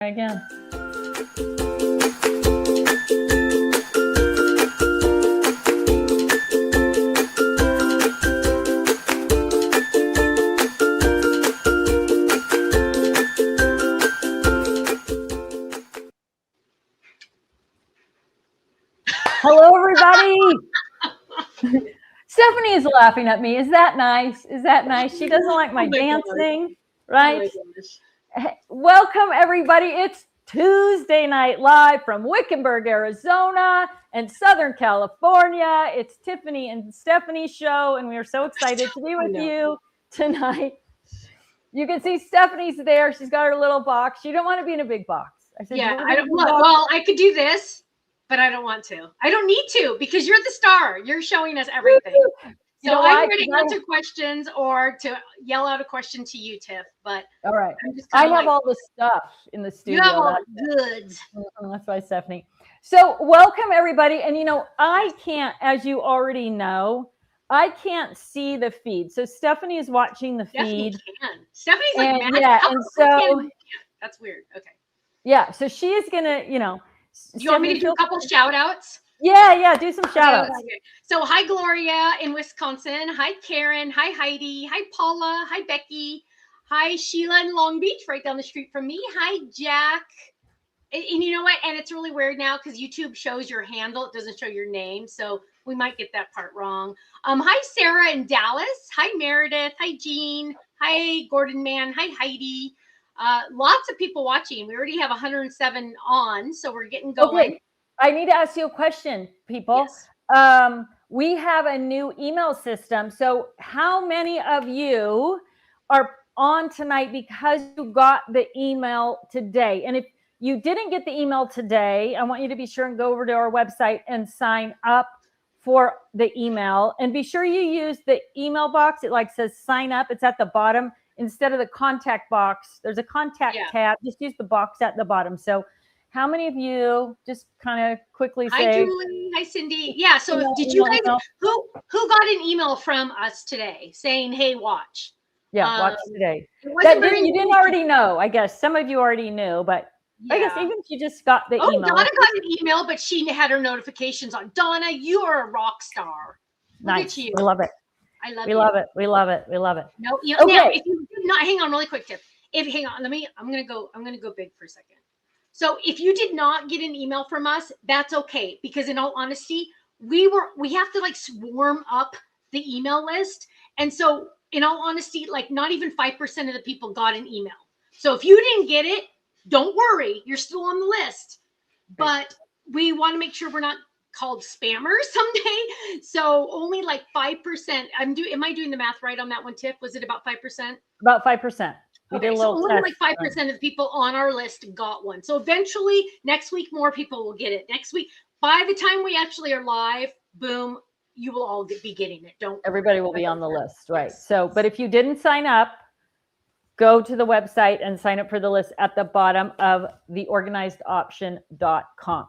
Again. Hello, everybody. Stephanie is laughing at me. Is that nice? Is that nice? She doesn't like my dancing, right? Welcome, everybody. It's Tuesday night live from Wickenburg, Arizona and Southern California. It's Tiffany and Stephanie's show, and we are so excited to be with you tonight. You can see Stephanie's there. She's got her little box. She don't want to be in a big box. I said, yeah, I don't want. Well, I could do this, but I don't want to. I don't need to because you're the star. You're showing us everything. So I'm ready to answer questions or to yell out a question to you, Tiff. But all right, I have all the stuff in the studio. You have all the goods. That's why, Stephanie. So welcome, everybody. And I can't, as you already know, I can't see the feed. So Stephanie is watching the feed. Stephanie's like, and so that's weird. Okay. Yeah, so she is gonna, Do you want me to do a couple shout outs? Yeah, do some shout outs. Okay. So hi Gloria in Wisconsin. Hi Karen. Hi Heidi. Hi Paula. Hi Becky. Hi Sheila in Long Beach, right down the street from me. Hi Jack. And you know what? And it's really weird now because YouTube shows your handle. It doesn't show your name. So we might get that part wrong. Hi Sarah in Dallas. Hi Meredith. Hi Jean. Hi Gordon Man. Hi Heidi. Lots of people watching. We already have 107 on, so we're getting going. Okay. I need to ask you a question, people. Yes. We have a new email system. So how many of you are on tonight because you got the email today? And if you didn't get the email today, I want you to be sure and go over to our website and sign up for the email. And be sure you use the email box. It says sign up. It's at the bottom. Instead of the contact box, there's a contact tab. Just use the box at the bottom. So how many of you just kind of quickly say, hi Julie, hi Cindy. Yeah, so did you guys, who got an email from us today saying, hey, watch? Yeah, watch today. You didn't already know, I guess. Some of you already knew, but I guess even if you just got the email. Donna got an email, but she had her notifications on. Donna, you are a rock star. Nice. We love it. I love we love it. We love it. We love it. No, now, if you did not, hang on really quick, Tiff. Hang on, I'm gonna go big for a second. So if you did not get an email from us, that's okay. Because in all honesty, we have to swarm up the email list. And so in all honesty, not even 5% of the people got an email. So if you didn't get it, don't worry, you're still on the list. But we want to make sure we're not called spammers someday. So only 5%. Am I doing the math right on that one, Tiff? Was it about 5%? About 5%. We did a little so only 5% of the people on our list got one. So eventually next week, more people will get it. Next week, by the time we actually are live, boom, you will all be getting it. Everybody will be on the list, right? So, but if you didn't sign up, go to the website and sign up for the list at the bottom of theorganizedoption.com.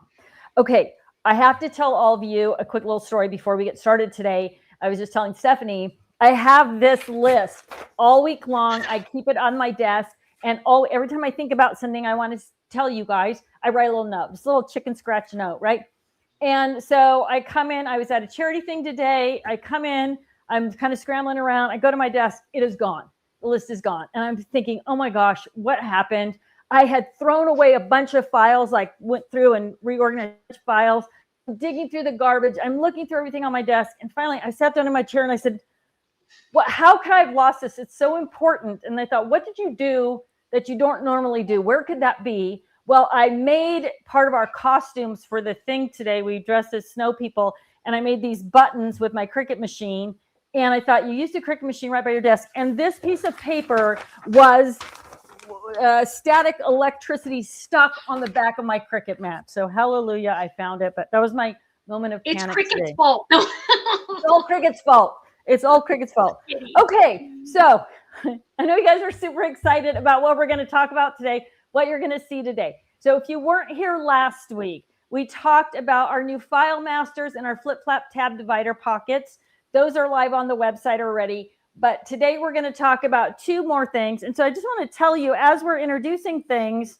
Okay. I have to tell all of you a quick little story before we get started today. I was just telling Stephanie, I have this list all week long. I keep it on my desk. And every time I think about something I want to tell you guys, I write a little note, just a little chicken scratch note, right? And so I come in. I was at a charity thing today. I come in. I'm kind of scrambling around. I go to my desk. It is gone. The list is gone. And I'm thinking, oh, my gosh, what happened? I had thrown away a bunch of files, went through and reorganized files, digging through the garbage. I'm looking through everything on my desk. And finally, I sat down in my chair and I said, how could I have lost this? It's so important. And I thought, what did you do that you don't normally do? Where could that be? Well, I made part of our costumes for the thing today. We dressed as snow people. And I made these buttons with my Cricut machine. And I thought, you used a Cricut machine right by your desk. And this piece of paper was static electricity stuck on the back of my Cricut mat. So hallelujah, I found it. But that was my moment of panic. It's Cricut's fault. No. It's all Cricut's fault. It's all Cricut's fault. Okay, so I know you guys are super excited about what we're going to talk about today, what you're going to see today. So if you weren't here last week, we talked about our new file masters and our flip-flap tab divider pockets. Those are live on the website already. But today we're going to talk about two more things. And so I just want to tell you, as we're introducing things,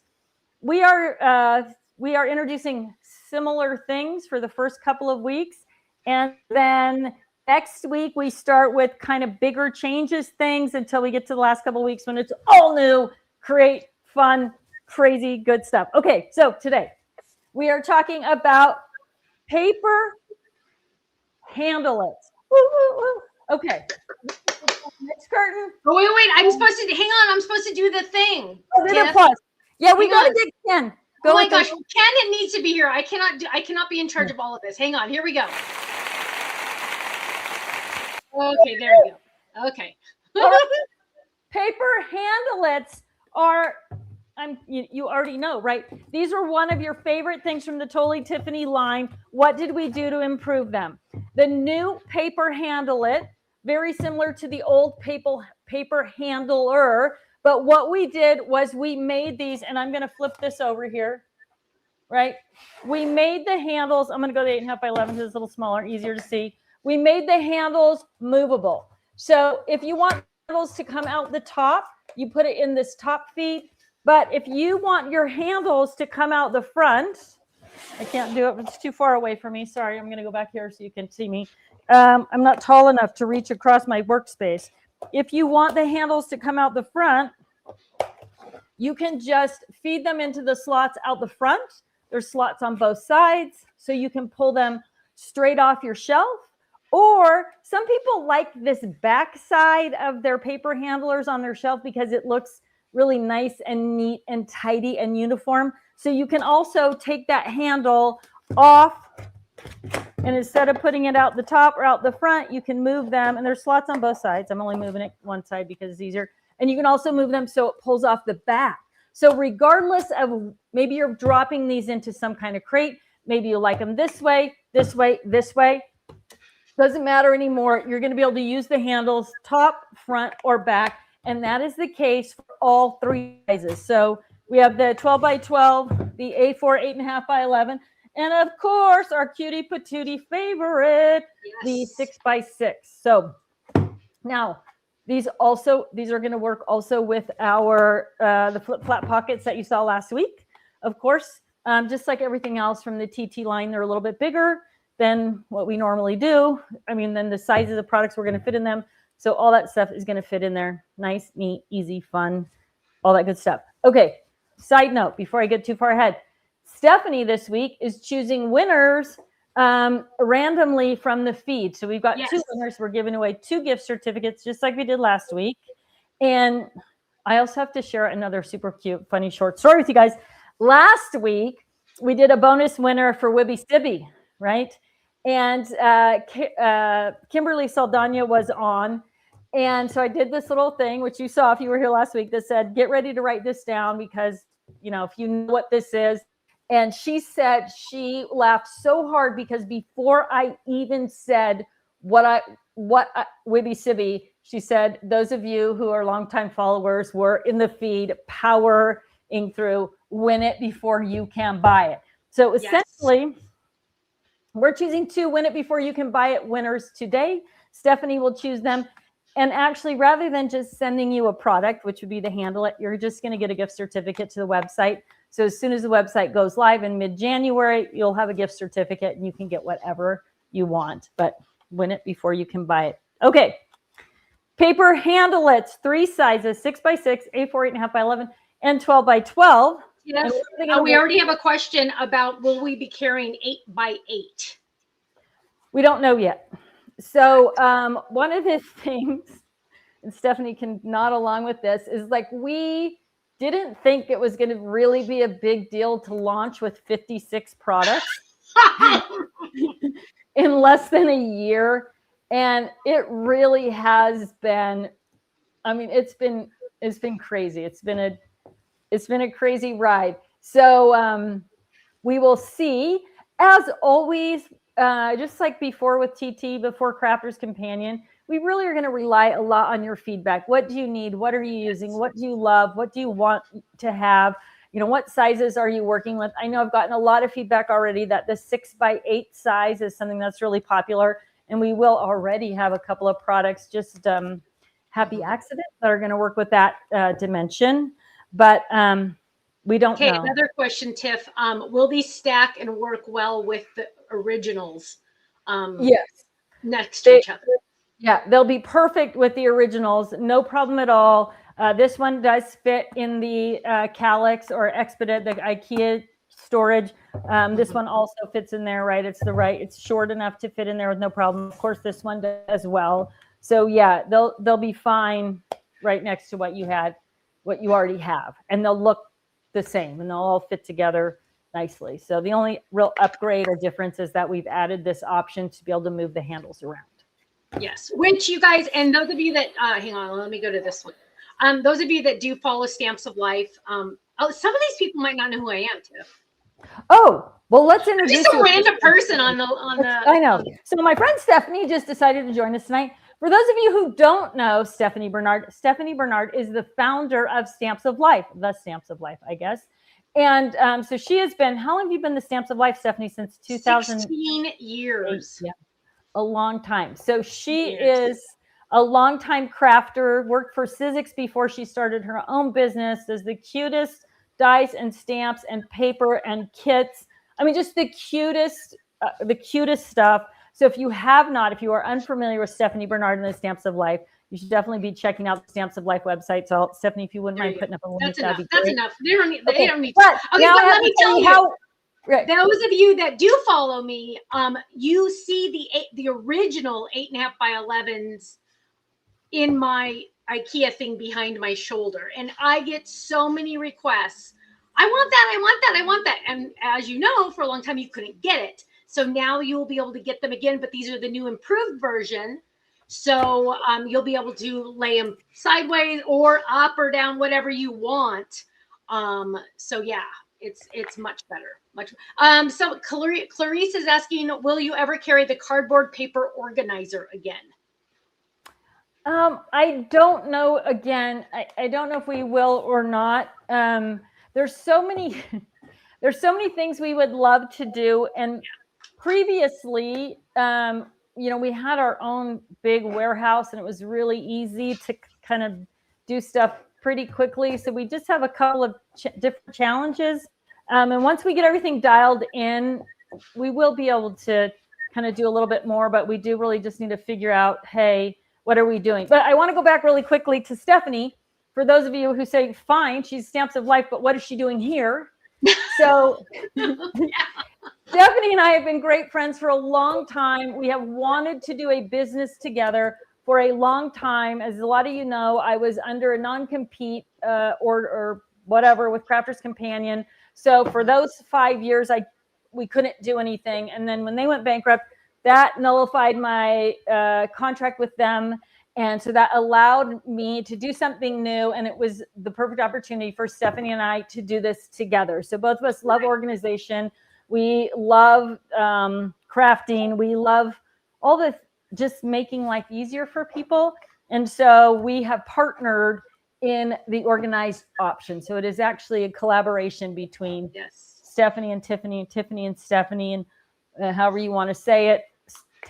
we are introducing similar things for the first couple of weeks, and then next week we start with kind of bigger changes things until we get to the last couple of weeks when it's all new, create fun, crazy, good stuff. Okay, so today we are talking about paper handlets. Woo, woo, woo. Okay, next curtain. Oh, wait. I'm supposed to hang on. I'm supposed to do the thing. Oh, there's a pause. Yeah, we got to get Ken. Oh my gosh, Ken needs to be here. I cannot be in charge of all of this. Hang on. Here we go. Okay, there we go. Okay. Paper handlets are, you already know, right? These are one of your favorite things from the Totally Tiffany line. What did we do to improve them? The new paper handlet, very similar to the old paper handler, but what we did was we made these, and I'm going to flip this over here, right? We made the handles, I'm going to go to 8.5 by 11 because it's a little smaller, easier to see. We made the handles movable. So if you want handles to come out the top, you put it in this top feet. But if you want your handles to come out the front, I can't do it. It's too far away from me. Sorry, I'm going to go back here so you can see me. I'm not tall enough to reach across my workspace. If you want the handles to come out the front, you can just feed them into the slots out the front. There's slots on both sides, so you can pull them straight off your shelf. Or some people like this back side of their paper handlers on their shelf because it looks really nice and neat and tidy and uniform. So you can also take that handle off, and instead of putting it out the top or out the front, you can move them, and there's slots on both sides. I'm only moving it one side because it's easier. And you can also move them so it pulls off the back. So regardless of, maybe you're dropping these into some kind of crate, maybe you like them this way, this way, this way. Doesn't matter anymore. You're going to be able to use the handles top, front, or back. And that is the case for all three sizes. So we have the 12 by 12, the A4 8.5 by 11, and of course our cutie patootie favorite, the 6 by 6. So now these are going to work also with our the flip flap pockets that you saw last week. Of course, just like everything else from the TT line, they're a little bit bigger than what we normally do. I mean, then the size of the products we're going to fit in them. So all that stuff is going to fit in there. Nice, neat, easy, fun, all that good stuff. Okay, side note, before I get too far ahead, Stephanie this week is choosing winners randomly from the feed. So we've got two winners. We're giving away 2 gift certificates, just like we did last week. And I also have to share another super cute, funny short story with you guys. Last week, we did a bonus winner for Wibby Sibby, right? And Kimberly Saldana was on. And so I did this little thing, which you saw if you were here last week, that said, get ready to write this down because, you know, if you know what this is. And she said she laughed so hard because before I even said what Wibby Sibby, she said, those of you who are longtime followers were in the feed powering through win it before you can buy it. So essentially, we're choosing 2 win it before you can buy it winners today. Stephanie will choose them. And actually, rather than just sending you a product, which would be the handlet, you're just going to get a gift certificate to the website. So as soon as the website goes live in mid-January, you'll have a gift certificate and you can get whatever you want. But win it before you can buy it. Okay. Paper handlets, 3 sizes, 6 by 6, A4 8.5 by 11, and 12 by 12. Yes. We already have a question about, will we be carrying 8 by 8? We don't know yet. So one of the things, and Stephanie can nod along with this, is like we didn't think it was going to really be a big deal to launch with 56 products in less than a year. And it really has been, I mean, it's been crazy. It's been a crazy ride. So we will see. As always, just like before with TT, before Crafter's Companion, we really are going to rely a lot on your feedback. What do you need? What are you using? What do you love? What do you want to have? You know, what sizes are you working with? I know I've gotten a lot of feedback already that the 6 by 8 size is something that's really popular. And we will already have a couple of products, just happy accident, that are going to work with that dimension. But We don't Okay, know. another question, Tiff. Will these stack and work well with the originals Yes. next to each other? Yeah, they'll be perfect with the originals. No problem at all. This one does fit in the Calyx or Expedit, the IKEA storage. This one also fits in there, right? It's short enough to fit in there with no problem. Of course, this one does as well. So yeah, they'll be fine right next to what you already have, and they'll look the same, and they'll all fit together nicely. So the only real upgrade or difference is that we've added this option to be able to move the handles around. Yes, which you guys, and those of you that, hang on, let me go to this one. Those of you that do follow Stamps of Life, some of these people might not know who I am, Tiff. Oh, well, let's introduce Just a you. random person on the. I know. So my friend Stephanie just decided to join us tonight. For those of you who don't know Stephanie Bernard is the founder of Stamps of Life, the Stamps of Life, I guess. And so she has been, how long have you been the Stamps of Life, Stephanie? Since 16 years. Yeah, a long time. So she is a longtime crafter, worked for Sizzix before she started her own business, does the cutest dies and stamps and paper and kits. I mean, just the cutest stuff. So if you are unfamiliar with Stephanie Bernard and the Stamps of Life, you should definitely be checking out the Stamps of Life website. So Stephanie, if you wouldn't mind putting up a link, that's that'd enough. be great. That's enough. They don't need. But let me tell you. Right. Those of you that do follow me, you see the original 8.5 by 11s in my IKEA thing behind my shoulder, and I get so many requests. I want that. I want that. I want that. And as you know, for a long time you couldn't get it. So now you'll be able to get them again. But these are the new improved version. So you'll be able to lay them sideways or up or down, whatever you want. So yeah, it's much better. So Clarice is asking, will you ever carry the cardboard paper organizer again? I don't know. Again, I don't know if we will or not. There's so many things we would love to do. And previously, we had our own big warehouse, and it was really easy to kind of do stuff pretty quickly. So we just have a couple of different challenges. And once we get everything dialed in, we will be able to kind of do a little bit more, but we do really just need to figure out, hey, what are we doing? But I want to go back really quickly to Stephanie. For those of you who say, fine, she's Stamps of Life, but what is she doing here? So Stephanie and I have been great friends for a long time. We have wanted to do a business together for a long time. As a lot of you know, I was under a non-compete or whatever with Crafters Companion. So for those 5 years, we couldn't do anything. And then when they went bankrupt, that nullified my contract with them. And so that allowed me to do something new. And it was the perfect opportunity for Stephanie and I to do this together. So both of us love organization. We love crafting. We love all the just making life easier for people. And so we have partnered in the organized option. So it is actually a collaboration between Stephanie and Tiffany and Stephanie, and however you want to say it.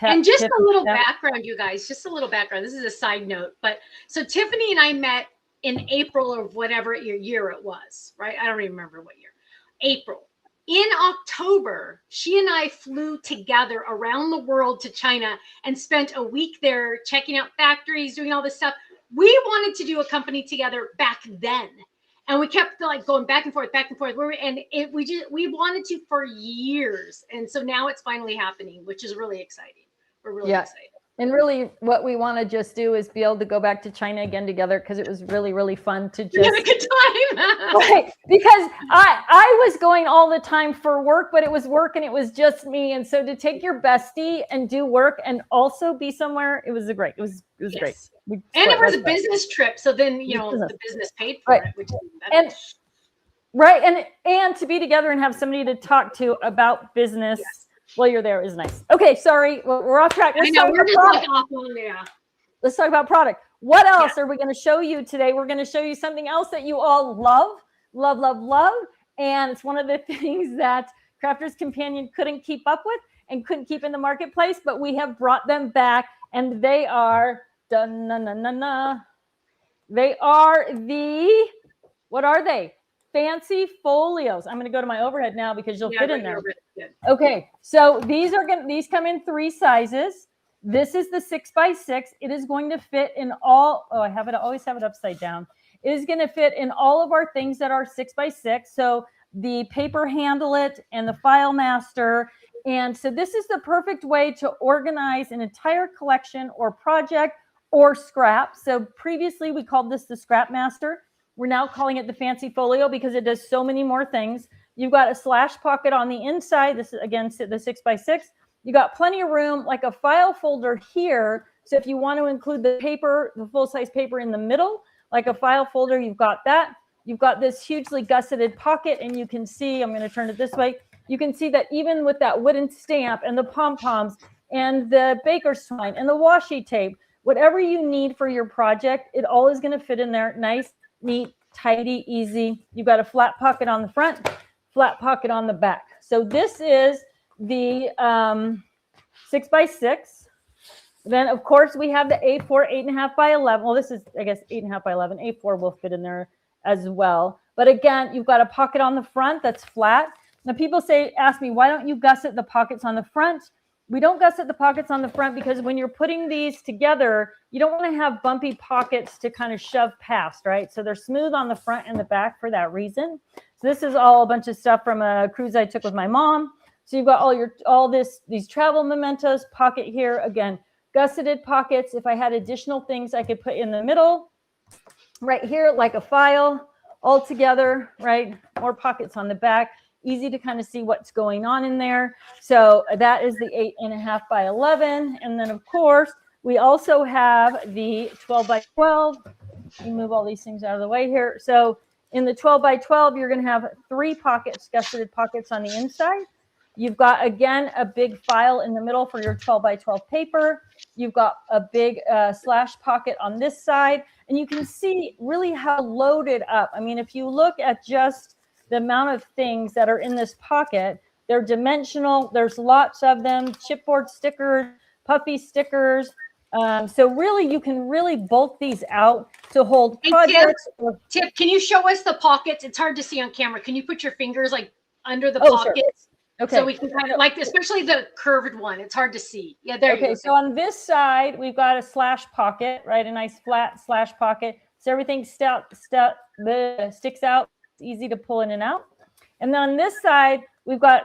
And just a little background, you guys, just a little background. This is a side note, but so Tiffany and I met in April of whatever year it was, right? I don't even remember what year. April. In October, she and I flew together around the world to China and spent a week there checking out factories, doing all this stuff. We wanted to do a company together back then. And we kept like going back and forth. We wanted to for years. And so now it's finally happening, which is really exciting. We're really excited. And really what we want to just do is be able to go back to China again together, because it was really, really fun to just have a good time. Right. Because I was going all the time for work, but it was work and it was just me. And so to take your bestie and do work and also be somewhere, it was great. It was great. And it was a business trip. So then, the business paid for it, which is better. And to be together and have somebody to talk to about business while you're there is nice. Okay, sorry, we're off track. Let's talk about product. What else are we going to show you today? We're going to show you something else that you all love. And it's one of the things that Crafters Companion couldn't keep up with and couldn't keep in the marketplace, but we have brought them back, and they are they are what are they? fancy folios. I'm going to go to my overhead now because you'll fit in there. Good. Okay, so these come in 3 sizes. This is the 6x6. It is going to fit in all. Oh, I always have it upside down. It is going to fit in all of our things that are 6x6. So the paper handle it and the file master. And so this is the perfect way to organize an entire collection or project or scrap. So previously we called this the scrap master. We're now calling it the fancy folio because it does so many more things. You've got a slash pocket on the inside. This is again the 6x6. You got plenty of room, like a file folder here. So if you want to include the paper, the full-size paper in the middle, like a file folder, you've got that. You've got this hugely gusseted pocket, and you can see, I'm going to turn it this way. You can see that even with that wooden stamp and the pom-poms and the baker's twine and the washi tape, whatever you need for your project, it all is going to fit in there. Nice, neat, tidy, easy. You've got a flat pocket on the front, flat pocket on the back. So this is the 6x6. Then, of course, we have the A4 8.5 by 11. Well, this is, I guess, 8.5 by 11. A4 will fit in there as well. But again, you've got a pocket on the front that's flat. Now, people ask me, why don't you gusset the pockets on the front? We don't gusset the pockets on the front because when you're putting these together, you don't want to have bumpy pockets to kind of shove past, right? So they're smooth on the front and the back for that reason. So this is all a bunch of stuff from a cruise I took with my mom. So you've got these travel mementos, pocket here. Again, gusseted pockets. If I had additional things I could put in the middle, right here, like a file all together, right? More pockets on the back. Easy to kind of see what's going on in there. So that is the 8.5 by 11. And then, of course, we also have the 12 by 12. Let me move all these things out of the way here. So in the 12 by 12, you're going to have 3 pockets, gusseted pockets on the inside. You've got, again, a big file in the middle for your 12 by 12 paper. You've got a big slash pocket on this side. And you can see really how loaded up. I mean, if you look at just the amount of things that are in this pocket, they're dimensional. There's lots of them, chipboard stickers, puffy stickers. So really, you can really bulk these out to hold projects. Tip, can you show us the pockets? It's hard to see on camera. Can you put your fingers like under the pockets? Sure. Okay. So we can kind of like, especially the curved one. It's hard to see. Yeah, there you go. Okay, so on this side, we've got a slash pocket, right? A nice flat slash pocket. So everything sticks out. It's easy to pull in and out. And then on this side, we've got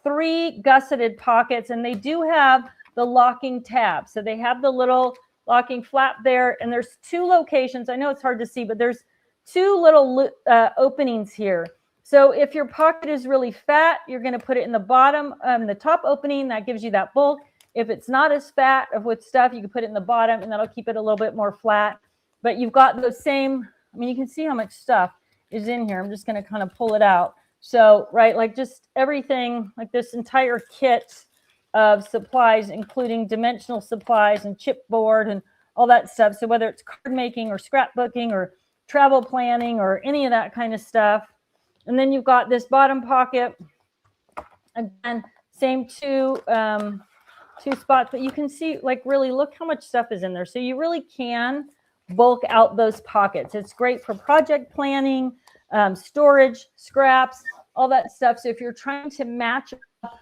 3 gusseted pockets, and they do have the locking tab. So they have the little locking flap there, and there's 2 locations. I know it's hard to see, but there's 2 little openings here. So if your pocket is really fat, you're going to put it in the bottom, the top opening. That gives you that bulk. If it's not as fat with stuff, you can put it in the bottom, and that'll keep it a little bit more flat. But you've got those same, I mean, you can see how much stuff is in here. I'm just going to kind of pull it out. So, right, like just everything, like this entire kit of supplies, including dimensional supplies and chipboard and all that stuff. So whether it's card making or scrapbooking or travel planning or any of that kind of stuff. And then you've got this bottom pocket. Again, same 2 spots, but you can see, like, really look how much stuff is in there. So you really can bulk out those pockets. It's great for project planning, storage, scraps, all that stuff. So if you're trying to match up,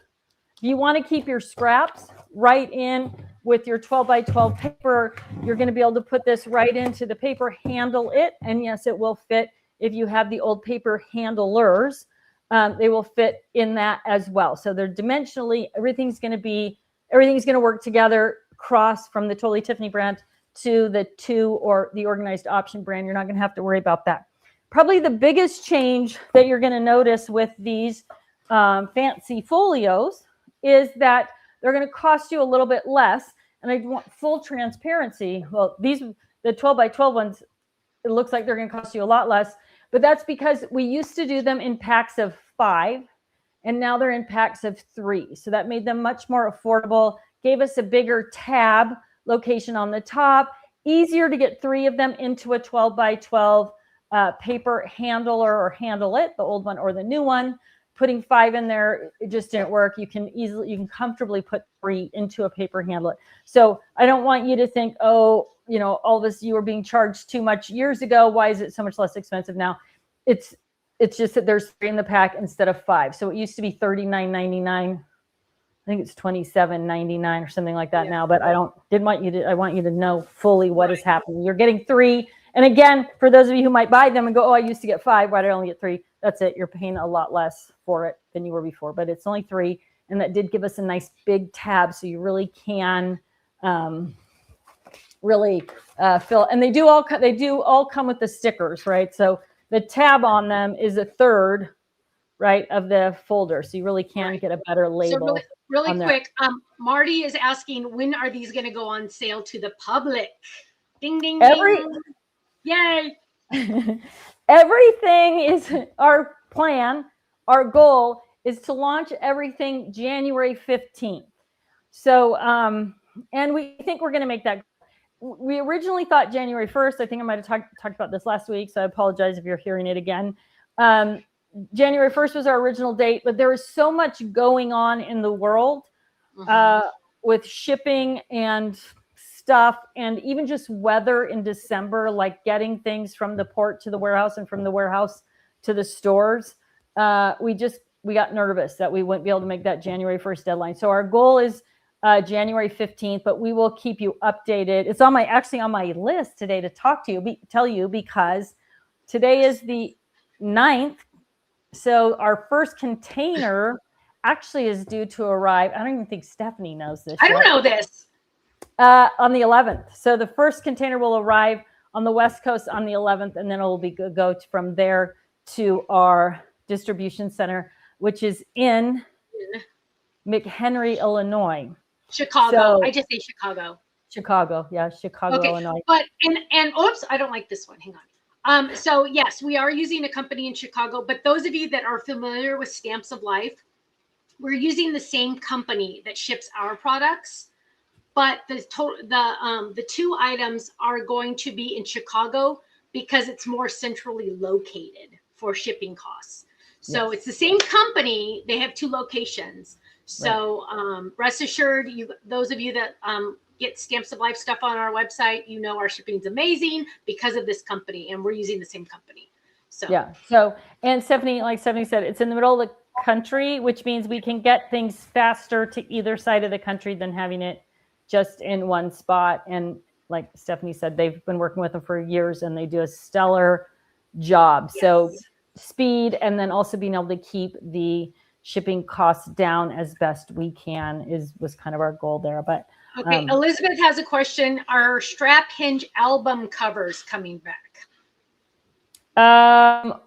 if you want to keep your scraps right in with your 12 by 12 paper, you're going to be able to put this right into the paper, handle it, and yes, it will fit. If you have the old paper handlers, they will fit in that as well. So they're dimensionally, everything's going to work together, cross from the Totally Tiffany brand to the 2 or the Organized Option brand. You're not going to have to worry about that. Probably the biggest change that you're going to notice with these fancy folios is that they're going to cost you a little bit less. And I want full transparency. Well, the 12 by 12 ones, it looks like they're going to cost you a lot less. But that's because we used to do them in packs of 5, and now they're in packs of 3. So that made them much more affordable, gave us a bigger tab location on the top, easier to get 3 of them into a 12 by 12 paper handler or handle it, the old one or the new one. Putting 5 in there, it just didn't work. You can comfortably put 3 into a paper handlet. So I don't want you to think, oh, all this, you were being charged too much years ago. Why is it so much less expensive now? It's It's just that there's 3 in the pack instead of 5. So it used to be $39.99. I think it's $27.99 or something like that now, but I want you to know fully what is happening. You're getting 3. And again, for those of you who might buy them and go, oh, I used to get 5. Why did I only get 3? That's it. You're paying a lot less for it than you were before, but it's only 3. And that did give us a nice big tab. So you really can fill. And they do all come with the stickers, right? So the tab on them is a third, right, of the folder. So you really can get a better label. So really quick, Marty is asking, when are these going to go on sale to the public? Ding, ding, ding. Yay. Everything is our plan. Our goal is to launch everything January 15th. So, and we think we're going to make that. We originally thought January 1st. I think I might have talked about this last week, so I apologize if you're hearing it again. January 1st was our original date, but there is so much going on in the world with shipping and stuff, and even just weather in December, like getting things from the port to the warehouse and from the warehouse to the stores. We got nervous that we wouldn't be able to make that January 1st deadline. So our goal is January 15th, but we will keep you updated. It's actually on my list today to tell you, because today is the 9th. So our first container actually is due to arrive. I don't even think Stephanie knows this. I don't know this. On the 11th. So the first container will arrive on the West Coast on the 11th, and then it will go from there to our distribution center, which is in McHenry, Illinois. Chicago. So, I just say Chicago. Chicago. Yeah, Chicago, okay. Illinois. But and oops, I don't like this one. Hang on. So yes, we are using a company in Chicago, but those of you that are familiar with Stamps of Life, we're using the same company that ships our products, but the 2 items are going to be in Chicago because it's more centrally located for shipping costs. So it's the same company. They have 2 locations. So rest assured, those of you that get Stamps of Life stuff on our website, our shipping's amazing because of this company, and we're using the same company. So and Stephanie, like Stephanie said, it's in the middle of the country, which means we can get things faster to either side of the country than having it just in one spot. And like Stephanie said, they've been working with them for years, and they do a stellar job. Yes. So speed, and then also being able to keep the shipping costs down as best we can was kind of our goal there. But okay, Elizabeth has a question. Are strap hinge album covers coming back? I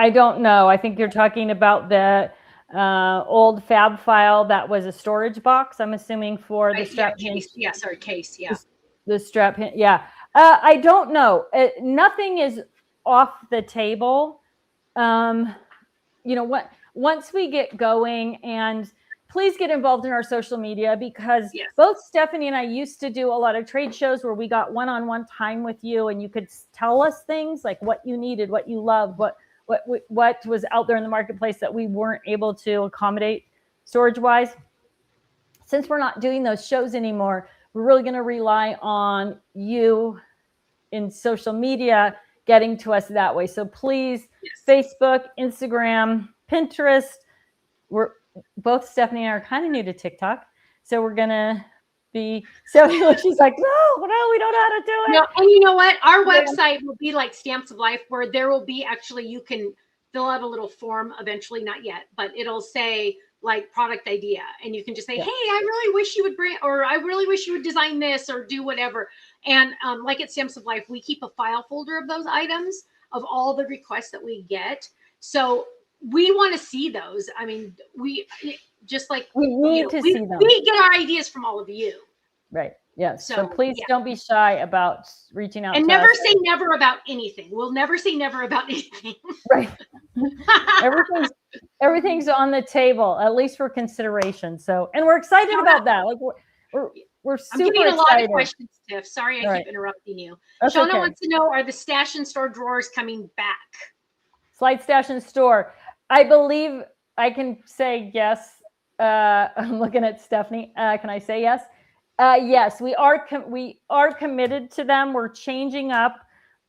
don't know. I think you're talking about the old fab file that was a storage box, I'm assuming, for the strap hinge. Yeah, sorry, case. Yeah. The strap hinge. Yeah. I don't know. Nothing is off the table. Once we get going, and please get involved in our social media, because both Stephanie and I used to do a lot of trade shows where we got one-on-one time with you, and you could tell us things like what you needed, what you loved, what was out there in the marketplace that we weren't able to accommodate storage wise. Since we're not doing those shows anymore, we're really going to rely on you in social media getting to us that way. So please, Facebook, Instagram, Pinterest. We're both, Stephanie and I are kind of new to TikTok, so we're gonna be. So she's like, no, we don't know how to do it. No, and you know what? Our website will be like Stamps of Life, where there will be you can fill out a little form eventually, not yet, but it'll say like product idea, and you can just say, hey, I really wish you would bring, or I really wish you would design this or do whatever. And like at Stamps of Life, we keep a file folder of those items, of all the requests that we get. So we want to see those. I mean, we need to see them. We get our ideas from all of you. Right. Yes. So please don't be shy about reaching out. And never say never about anything. We'll never say never about anything. Right. Everything's on the table, at least for consideration. So, and we're excited about that. Like we're super excited. I'm getting a lot of questions, Tiff. Sorry, I keep interrupting you. Shauna wants to know, are the Stash and Store drawers coming back? Slide Stash and Store. I believe I can say yes. I'm looking at Stephanie. Can I say yes? Yes, we are committed to them. We're changing up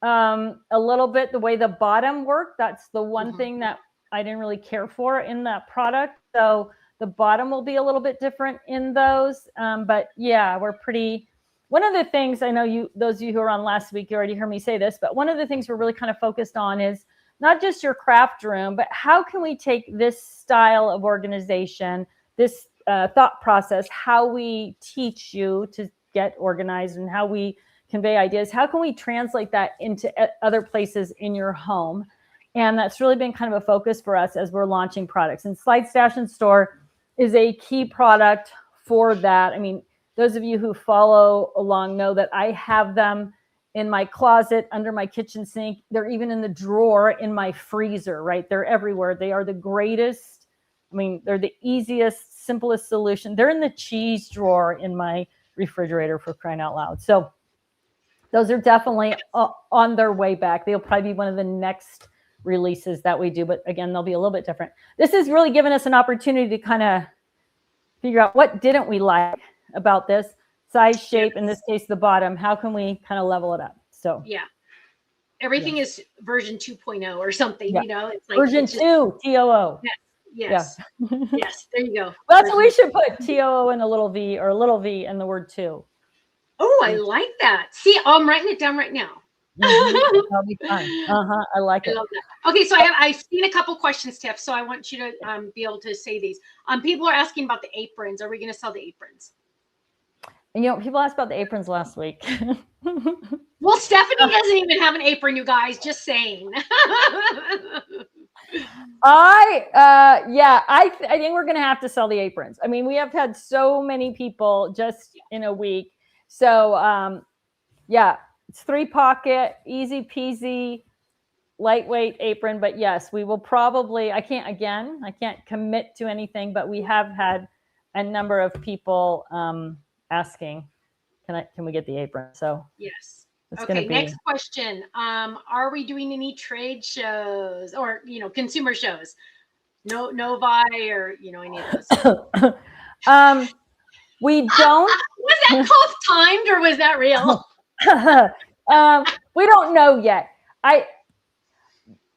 a little bit the way the bottom worked. That's the one thing that I didn't really care for in that product. So the bottom will be a little bit different in those. But yeah, we're pretty, one of the things I know those of you who were on last week, you already heard me say this, but one of the things we're really kind of focused on is not just your craft room, but how can we take this style of organization, this thought process, how we teach you to get organized and how we convey ideas, how can we translate that into other places in your home? And that's really been kind of a focus for us as we're launching products. And Slide Stash and Store is a key product for that. I mean, those of you who follow along know that I have them in my closet, under my kitchen sink. They're even in the drawer in my freezer, right? They're everywhere. They are the greatest. I mean, they're the easiest, simplest solution. They're in the cheese drawer in my refrigerator, for crying out loud. So those are definitely on their way back. They'll probably be one of the next releases that we do, but again, they'll be a little bit different. This has really given us an opportunity to kind of figure out what didn't we like about this size, shape, in this case, the bottom. How can we kind of level it up? So yeah, everything is version 2.0 or something, you know, it's like version 2, TOO. Yes. Yes, there you go. Well, that's what we should put, TOO and a little V, or a little V and the word 2. Oh, I like that. See, I'm writing it down right now. That'll be fun. I like it. I love that. Okay, so I've seen a couple questions, Tiff. So I want you to be able to say these. People are asking about the aprons. Are we going to sell the aprons? And you know, people asked about the aprons last week. Well, Stephanie doesn't even have an apron, you guys. Just saying. I think we're going to have to sell the aprons. I mean, we have had so many people just in a week. So it's 3-pocket, easy peasy, lightweight apron. But yes, we will probably, I can't commit to anything, but we have had a number of people asking, can we get the apron? So yes. It's okay, next question. Are we doing any trade shows or, consumer shows? No, Novi or, any of those? We don't. Was that cough timed or was that real? We don't know yet.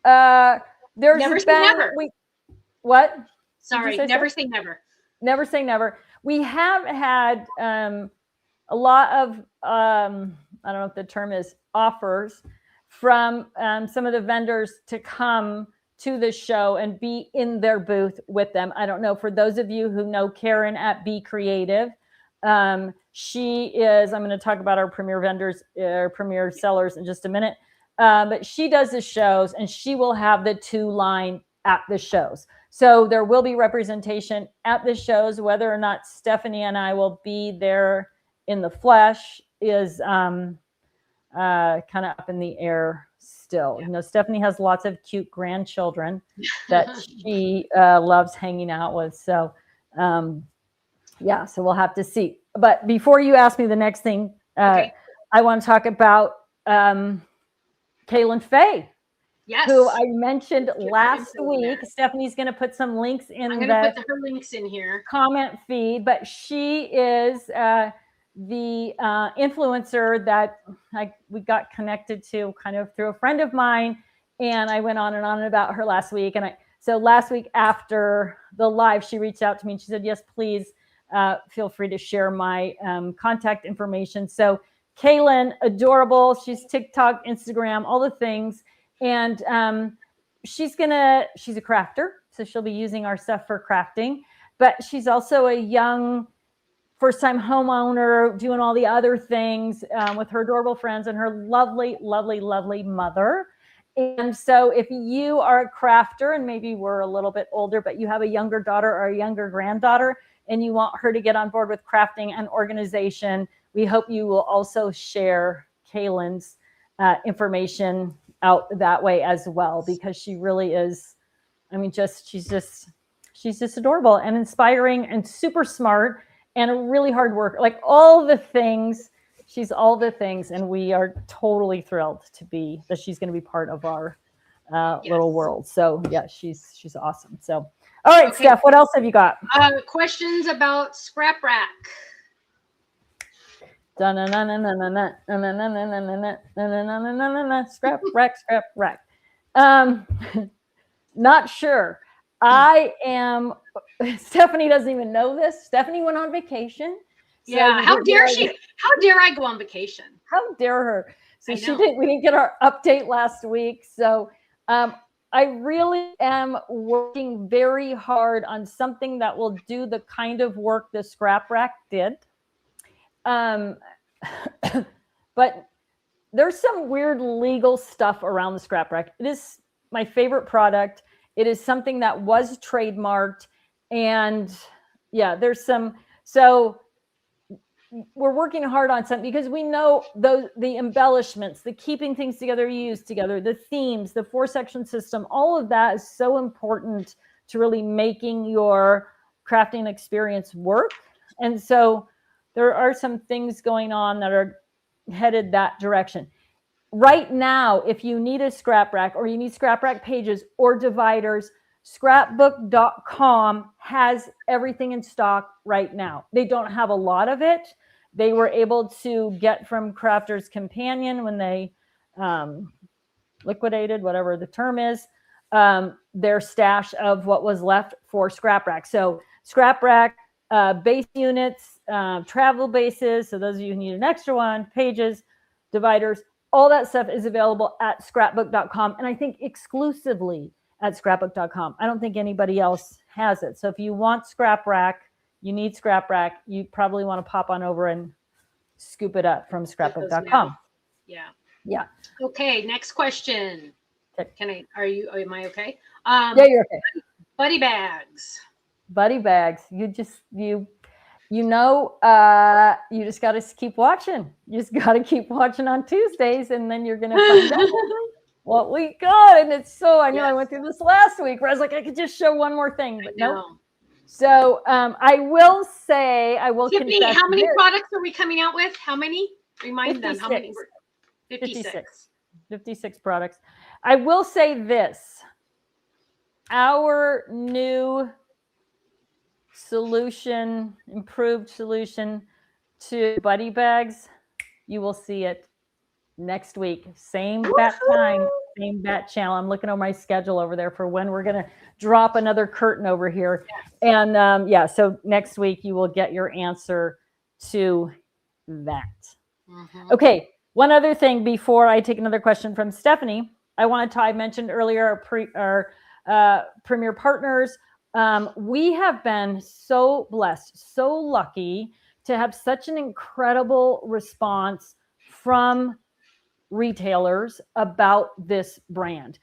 There's never say never. What? Sorry, never say never. Never say never. We have had a lot of I don't know if the term is offers from some of the vendors to come to the show and be in their booth with them. I don't know, for those of you who know Karen at Be Creative, she is, I'm going to talk about our premier vendors, premier sellers in just a minute. But she does the shows and she will have the 2 line at the shows. So there will be representation at the shows. Whether or not Stephanie and I will be there in the flesh is kind of up in the air still. Stephanie has lots of cute grandchildren that she loves hanging out with. So so we'll have to see. But before you ask me the next thing, I want to talk about Kaylin Faye. Yes. Who I mentioned last week. Stephanie's going to put some links in. I'm going to put her links in here. Comment feed, but she is the influencer that we got connected to kind of through a friend of mine, and I went on and on about her last week. And so last week after the live, she reached out to me and she said, "Yes, please feel free to share my contact information." So Kaylin, adorable. She's TikTok, Instagram, all the things. And she's a crafter, so she'll be using our stuff for crafting, but she's also a young first-time homeowner doing all the other things with her adorable friends and her lovely, lovely, lovely mother. And so if you are a crafter and maybe we're a little bit older, but you have a younger daughter or a younger granddaughter and you want her to get on board with crafting and organization, we hope you will also share Kaylin's information out that way as well, because she really is, I mean, she's just adorable and inspiring and super smart and a really hard worker, like all the things. She's all the things, and we are totally thrilled that she's going to be part of our little world. So yeah, she's awesome. So all right, okay. Steph, what else have you got? Questions about Scrap Rack. Scrap rack. Not sure. I am. Stephanie doesn't even know this. Stephanie went on vacation. So yeah. How dare she? How dare I go on vacation? How dare her? So she didn't. We didn't get our update last week. So I really am working very hard on something that will do the kind of work the scrap rack did. But there's some weird legal stuff around the scrap rack. It is my favorite product. It is something that was trademarked. And yeah, there's some. So we're working hard on something because we know the embellishments, the keeping things together, used together, the themes, the 4-section system, all of that is so important to really making your crafting experience work. And so there are some things going on that are headed that direction. Right now, if you need a scrap rack or you need scrap rack pages or dividers, scrapbook.com has everything in stock right now. They don't have a lot of it. They were able to get from Crafter's Companion when they liquidated, whatever the term is, their stash of what was left for scrap rack. So scrap rack, base units, travel bases. So those of you who need an extra one, pages, dividers, all that stuff is available at scrapbook.com. And I think exclusively at scrapbook.com. I don't think anybody else has it. So if you want scrap rack, you need scrap rack, you probably want to pop on over and scoop it up from scrapbook.com. Yeah. Yeah. Okay. Next question. Okay. Am I okay? Yeah, you're okay. Buddy bags. Buddy bags. You just got to keep watching. You just got to keep watching on Tuesdays, and then you're going to find out what we got. And it's so, I know I went through this last week where I was like, I could just show one more thing, but no. So I will Tiffany, how many products are we coming out with? How many? Remind 56. Them how many? 56 products. I will say this. Our new improved solution to buddy bags, you will see it next week. Same bat time, same bat channel. I'm looking over my schedule over there for when we're going to drop another curtain over here. And so next week you will get your answer to that. Mm-hmm. Okay. One other thing before I take another question from Stephanie, I mentioned earlier our Premier Partners. We have been so blessed, so lucky to have such an incredible response from retailers about this brand.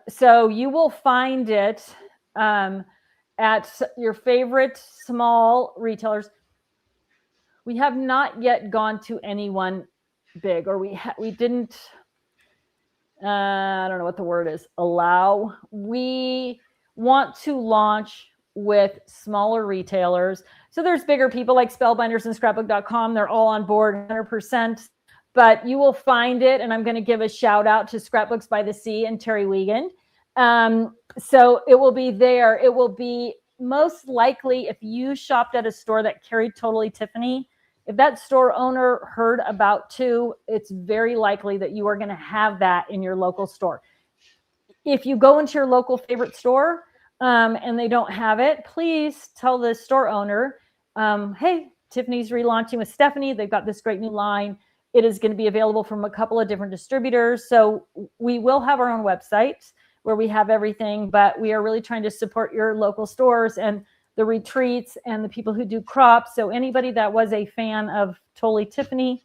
So you will find it at your favorite small retailers. We have not yet gone to anyone big, or we didn't, I don't know what the word is, allow. We want to launch with smaller retailers. So there's bigger people like Spellbinders and Scrapbook.com. They're all on board 100%, but you will find it. And I'm going to give a shout out to Scrapbooks by the Sea and Terry Wiegand. So it will be there. It will be most likely if you shopped at a store that carried Totally Tiffany. If that store owner heard about TOO, it's very likely that you are going to have that in your local store. If you go into your local favorite store and they don't have it, please tell the store owner, hey, Tiffany's relaunching with Stephanie. They've got this great new line. It is going to be available from a couple of different distributors. So we will have our own website where we have everything, but we are really trying to support your local stores and the retreats and the people who do crops. So anybody that was a fan of Totally Tiffany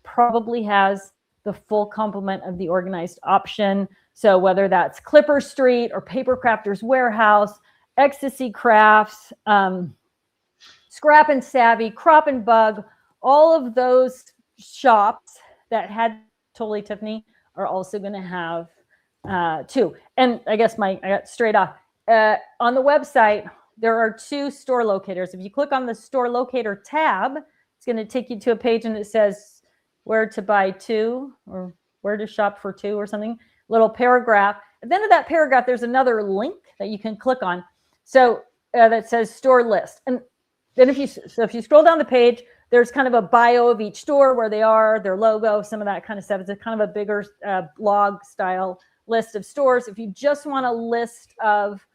probably has the full complement of the organized option. So whether that's Clipper Street or Paper Crafters Warehouse, Ecstasy Crafts, Scrap and Savvy, Crop and Bug, all of those shops that had Totally Tiffany are also going to have TOO. And I guess I got straight off. On the website, there are 2 store locators. If you click on the store locator tab, it's going to take you to a page and it says where to buy TOO or where to shop for TOO or something, little paragraph. At the end of that paragraph, there's another link that you can click on. So that says store list. And then if you scroll down the page, there's kind of a bio of each store, where they are, their logo, some of that kind of stuff. It's a kind of a bigger blog style list of stores. If you just want a list of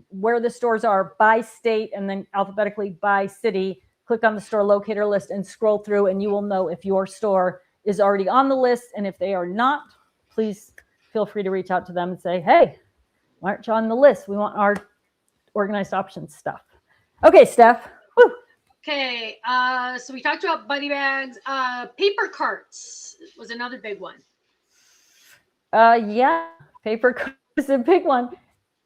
where the stores are by state and then alphabetically by city, click on the store locator list and scroll through, and you will know if your store is already on the list. And if they are not, please feel free to reach out to them and say, hey, why aren't you on the list? We want our organized options stuff. Okay, Steph. Woo. Okay, so we talked about buddy bags. Paper carts was another big one. Yeah, paper carts is a big one.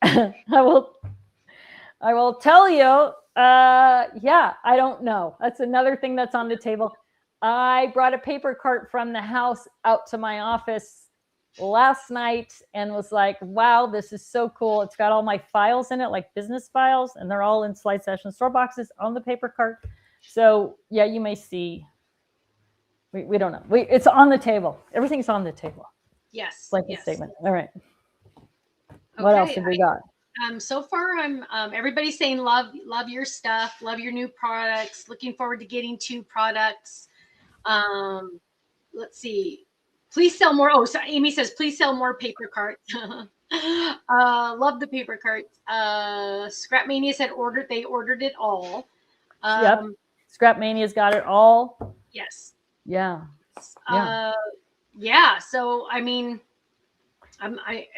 I will tell you, yeah, I don't know. That's another thing that's on the table. I brought a paper cart from the house out to my office last night and was like, wow, this is so cool. It's got all my files in it, like business files, and they're all in Slide Session store boxes on the paper cart. So yeah, you may see, we don't know. It's on the table. Everything's on the table. Yes. Like yes. a statement. All right. What else have we got? So far, everybody's saying love your stuff, love your new products. Looking forward to getting 2 products. Let's see. Please sell more. Oh, so Amy says, please sell more paper carts. Love the paper carts. Scrap Mania said they ordered it all. Yep. Scrap Mania's got it all. Yes. Yeah. Yeah. So I mean,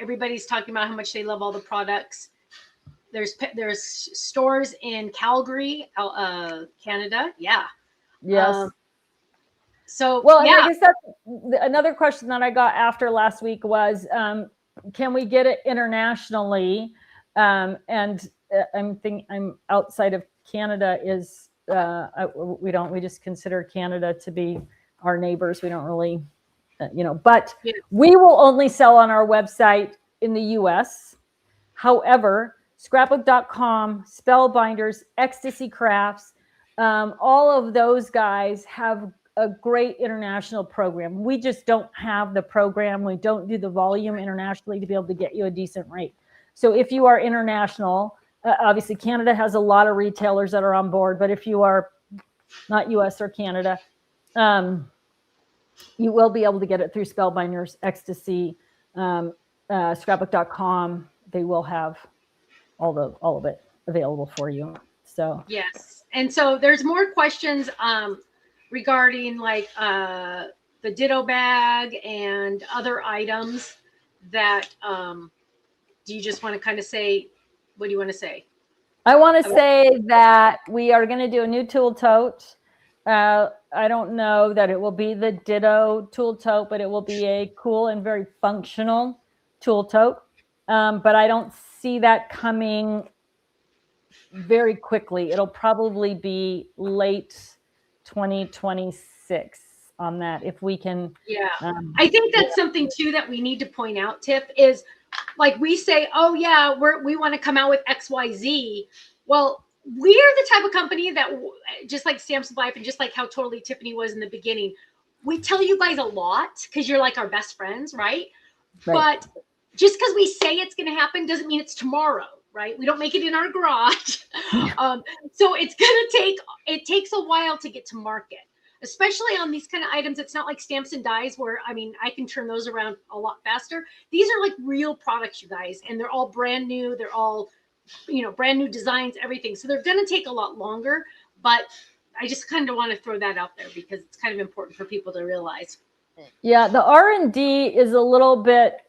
everybody's talking about how much they love all the products. There's stores in Calgary, Canada. Yeah. Yes. So well, yeah. I guess that's another question that I got after last week was, can we get it internationally? And I'm outside of Canada is we just consider Canada to be our neighbors. We don't really, but we will only sell on our website in the US. However, scrapbook.com, Spellbinders, Ecstasy Crafts, all of those guys have a great international program. We just don't have the program. We don't do the volume internationally to be able to get you a decent rate. So if you are international, obviously Canada has a lot of retailers that are on board, but if you are not US or Canada, you will be able to get it through Spellbinders, Ecstasy, scrapbook.com. They will have all of it available for you. So yes. And so there's more questions regarding like the Ditto bag and other items that do you just want to kind of say, what do you want to say? I want to say that we are going to do a new tool tote. I don't know that it will be the Ditto tool tote, but it will be a cool and very functional tool tote. But I don't see that coming very quickly. It'll probably be late 2026 on that, if we can. Yeah. I think that's something too that we need to point out, Tiff, is like we say, oh yeah, we want to come out with XYZ. Well, we're the type of company that, just like Stamps of Life and just like how Totally Tiffany was in the beginning, we tell you guys a lot because you're like our best friends, right? But just because we say it's going to happen doesn't mean it's tomorrow, right? We don't make it in our garage. So it takes a while to get to market, especially on these kind of items. It's not like stamps and dies where, I mean, I can turn those around a lot faster. These are like real products, you guys, and they're all brand new. They're all, brand new designs, everything. So they're going to take a lot longer, but I just kind of want to throw that out there because it's kind of important for people to realize. Yeah, the R&D is a little bit,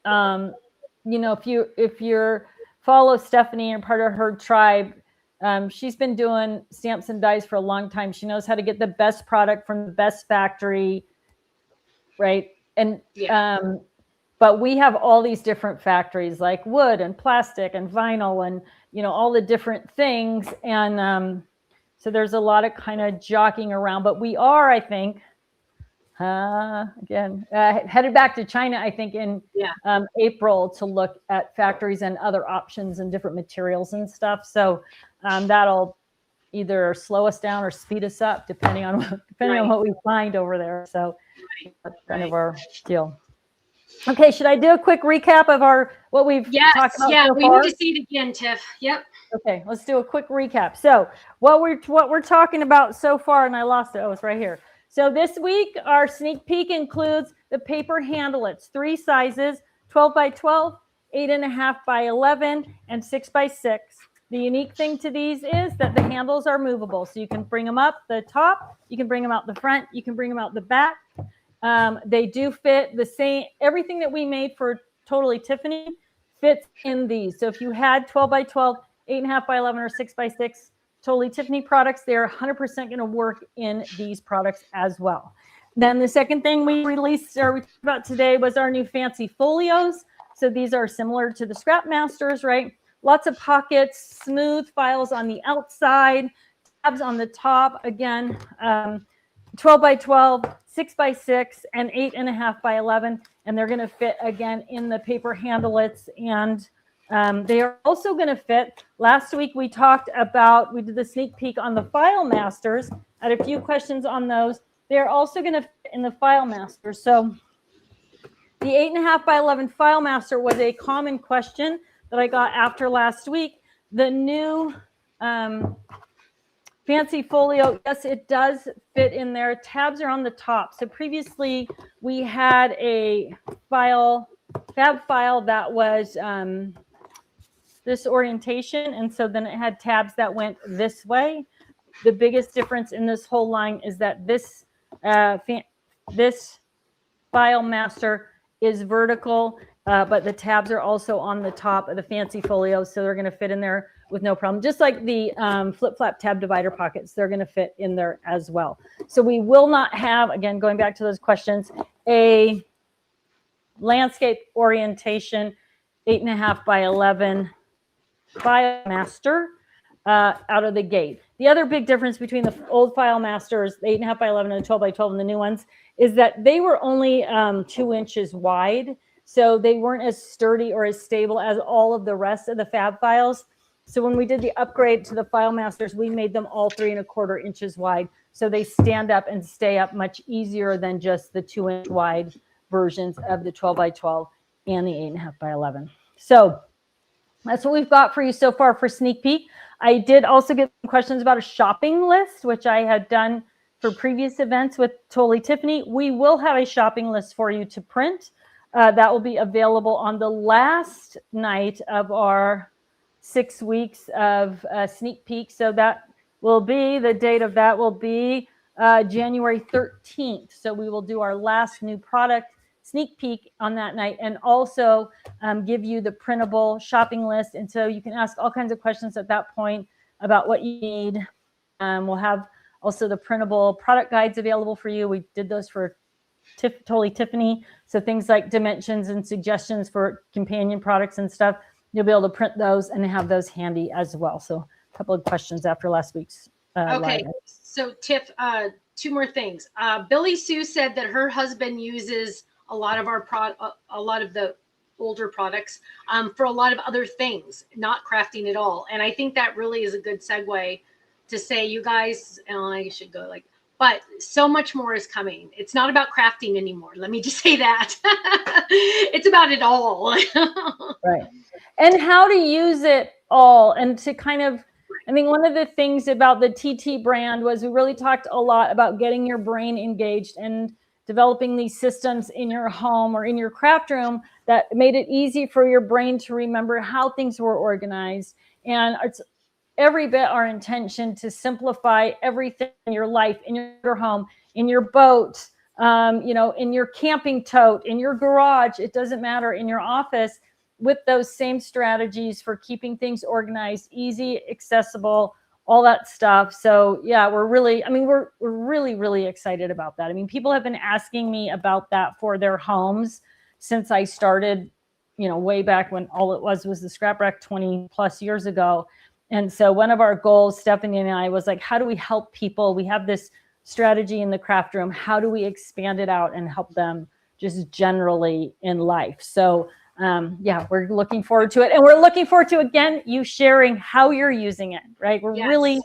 if you're follow Stephanie and part of her tribe, she's been doing stamps and dies for a long time. She knows how to get the best product from the best factory, right? And but we have all these different factories like wood and plastic and vinyl and all the different things, and so there's a lot of kind of jockeying around. But we are, I think, headed back to China, I think, in April to look at factories and other options and different materials and stuff. So that'll either slow us down or speed us up, depending on what we find over there. So that's kind of our deal. Okay, should I do a quick recap of what we've talked about so we far? need to see it again, Tiff. Yep. Okay, let's do a quick recap. So what we're talking about so far, and I lost it. Oh, it's right here. So this week, our sneak peek includes the paper handlets, 3 sizes, 12 by 12, 8.5 by 11, and 6 by 6. The unique thing to these is that the handles are movable. So you can bring them up the top, you can bring them out the front, you can bring them out the back. They do fit the same, everything that we made for Totally Tiffany fits in these. So if you had 12 by 12, 8.5 by 11, or 6 by 6 Totally Tiffany products, they're 100% going to work in these products as well. Then the second thing we released or we talked about today was our new fancy folios. So these are similar to the Scrap Masters, right? Lots of pockets, smooth files on the outside, tabs on the top. Again, 12 by 12, 6 by 6, and 8.5 by 11. And they're going to fit again in the paper handlets. And they are also going to fit. Last week we talked about, we did the sneak peek on the File Masters. I had a few questions on those. They're also going to fit in the File Masters. So the 8.5 by 11 File Master was a common question that I got after last week. The new fancy folio, yes, it does fit in there. Tabs are on the top. So previously we had a fab file that was this orientation, and so then it had tabs that went this way. The biggest difference in this whole line is that this File Master is vertical, but the tabs are also on the top of the fancy folio, so they're going to fit in there with no problem. Just like the flip-flap tab divider pockets, they're going to fit in there as well. So we will not have, again, going back to those questions, a landscape orientation 8.5 by 11 File Master out of the gate. The other big difference between the old File Masters, the 8.5 by 11 and the 12 by 12 and the new ones, is that they were only 2 inches wide. So they weren't as sturdy or as stable as all of the rest of the fab files. So when we did the upgrade to the File Masters, we made them all 3.25 inches wide. So they stand up and stay up much easier than just the 2-inch wide versions of the 12 by 12 and the 8.5 by 11. So that's what we've got for you so far for sneak peek. I did also get some questions about a shopping list, which I had done for previous events with Totally Tiffany. We will have a shopping list for you to print. That will be available on the last night of our 6 weeks of sneak peek. So that will be, the date of that will be January 13th. So we will do our last new product sneak peek on that night, and also give you the printable shopping list. And so you can ask all kinds of questions at that point about what you need. We'll have also the printable product guides available for you. We did those for Totally Tiffany. So things like dimensions and suggestions for companion products and stuff, you'll be able to print those and have those handy as well. So a couple of questions after last week's okay. live. So Tiff, 2 more things. Billy Sue said that her husband uses a lot of a lot of the older products for a lot of other things, not crafting at all. And I think that really is a good segue to say, you guys, and I should go like, but so much more is coming. It's not about crafting anymore. Let me just say that. It's about it all. Right. And how to use it all, and to kind of, I think one of the things about the TT brand was we really talked a lot about getting your brain engaged and developing these systems in your home or in your craft room that made it easy for your brain to remember how things were organized. And it's every bit our intention to simplify everything in your life, in your home, in your boat, in your camping tote, in your garage, it doesn't matter, in your office, with those same strategies for keeping things organized, easy, accessible, all that stuff. So yeah, we're really excited about that. I mean, people have been asking me about that for their homes since I started, way back when all it was the scrap rack 20 plus years ago. And so one of our goals, Stephanie and I, was like, how do we help people? We have this strategy in the craft room. How do we expand it out and help them just generally in life? So we're looking forward to it. And we're looking forward to, again, you sharing how you're using it, right? We're really,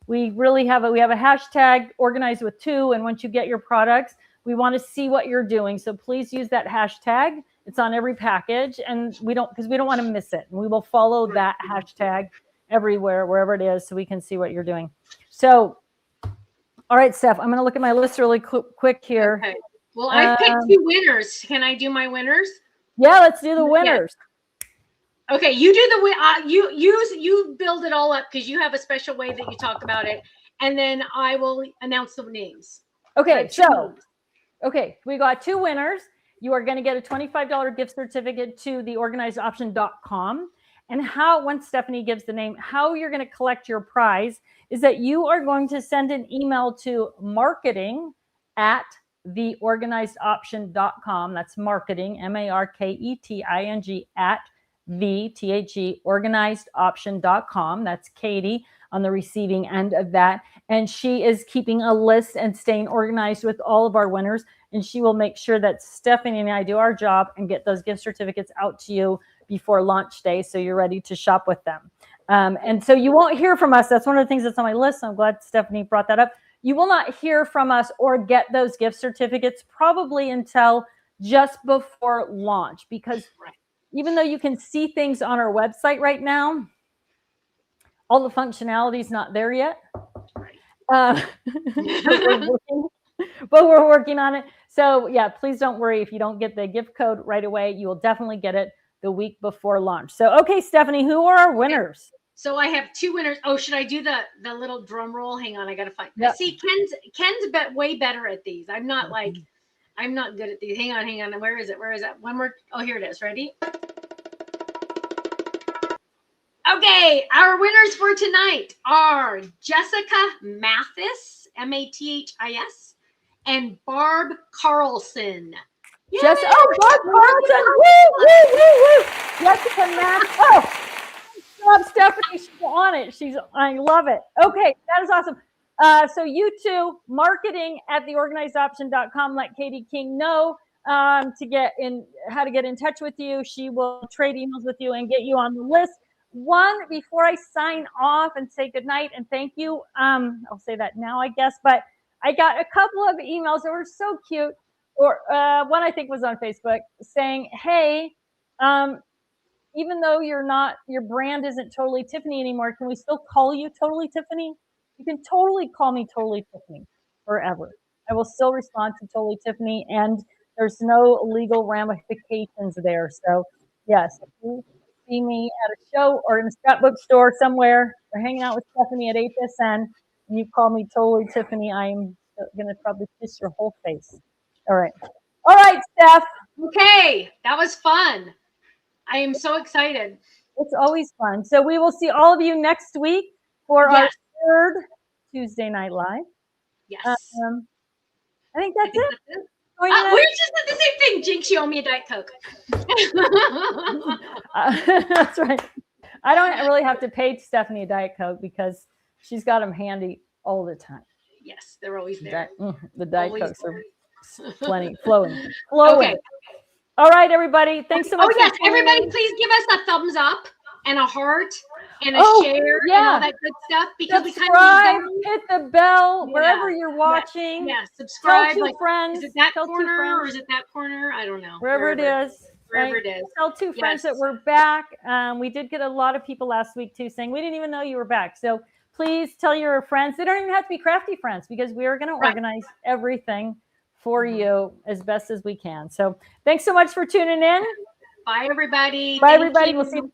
we have a hashtag, Organize with 2. And once you get your products, We want to see what you're doing. So please use that hashtag. It's on every package, and we don't want to miss it. And we will follow that hashtag everywhere, wherever it is, so we can see what you're doing. So, all right, Steph, I'm going to look at my list really quick here. Okay. Well, I picked 2 winners. Can I do my winners? Yeah, let's do the winners. Yeah. Okay, you do the you build it all up because you have a special way that you talk about it, and then I will announce the names. Okay, so we got 2 winners. You are going to get a $25 gift certificate to theorganizedoption.com. And once Stephanie gives the name, how you're going to collect your prize is that you are going to send an email to marketing@theorganizedoption.com. That's marketing, marketing at organizedoption.com. That's Katie on the receiving end of that. And she is keeping a list and staying organized with all of our winners. And she will make sure that Stephanie and I do our job and get those gift certificates out to you before launch day, so you're ready to shop with them. And so you won't hear from us. That's one of the things that's on my list. So I'm glad Stephanie brought that up. You will not hear from us or get those gift certificates probably until just before launch, because even though you can see things on our website right now, all the functionality is not there yet. But we're working on it. So yeah, please don't worry if you don't get the gift code right away. You will definitely get it the week before launch. So, okay, Stephanie, who are our winners? So I have 2 winners. Oh, should I do the little drum roll? Hang on, I gotta find. Yep. See, Ken's way better at these. I'm not good at these. Hang on. Where is it? One more. Oh, here it is. Ready? Okay, our winners for tonight are Jessica Mathis, Mathis, and Barb Carlson. Barb Carlson. Woo. Jessica Mathis. Oh, Stephanie, she's on it. I love it. Okay, that is awesome. So you two, marketing@theorganizedoption.com. Let Katie King know how to get in touch with you. She will trade emails with you and get you on the list. Before I sign off and say goodnight and thank you, I'll say that now, I guess, but I got a couple of emails that were so cute, or one I think was on Facebook saying, hey, even though your brand isn't Totally Tiffany anymore, can we still call you Totally Tiffany? You can totally call me Totally Tiffany forever. I will still respond to Totally Tiffany, and there's no legal ramifications there. So yes, if you see me at a show or in a scrapbook store somewhere, or hanging out with Stephanie at HSN, and you call me Totally Tiffany, I'm going to probably kiss your whole face. All right, Steph. Okay, that was fun. I am so excited. It's always fun. So we will see all of you next week for our 3rd Tuesday Night Live. Yes. I think that's it. We just did the same thing. Jinx, you owe me a Diet Coke. That's right. I don't really have to pay Stephanie a Diet Coke because she's got them handy all the time. Yes, they're always there. The Diet Cokes are flowing. Okay. All right, everybody. Thanks so much. Oh, yes. Everybody, please give us a thumbs up and a heart and a share and all that good stuff. Because subscribe, hit the bell wherever you're watching. Yeah, subscribe. Tell 2 friends. Is it that corner or is it that corner? I don't know. Wherever it is. Wherever it is. Tell 2 friends that we're back. We did get a lot of people last week, too, saying we didn't even know you were back. So please tell your friends. They don't even have to be crafty friends, because we are going to organize everything for you as best as we can. So thanks so much for tuning in. Bye, everybody. Bye, everybody. We'll see you.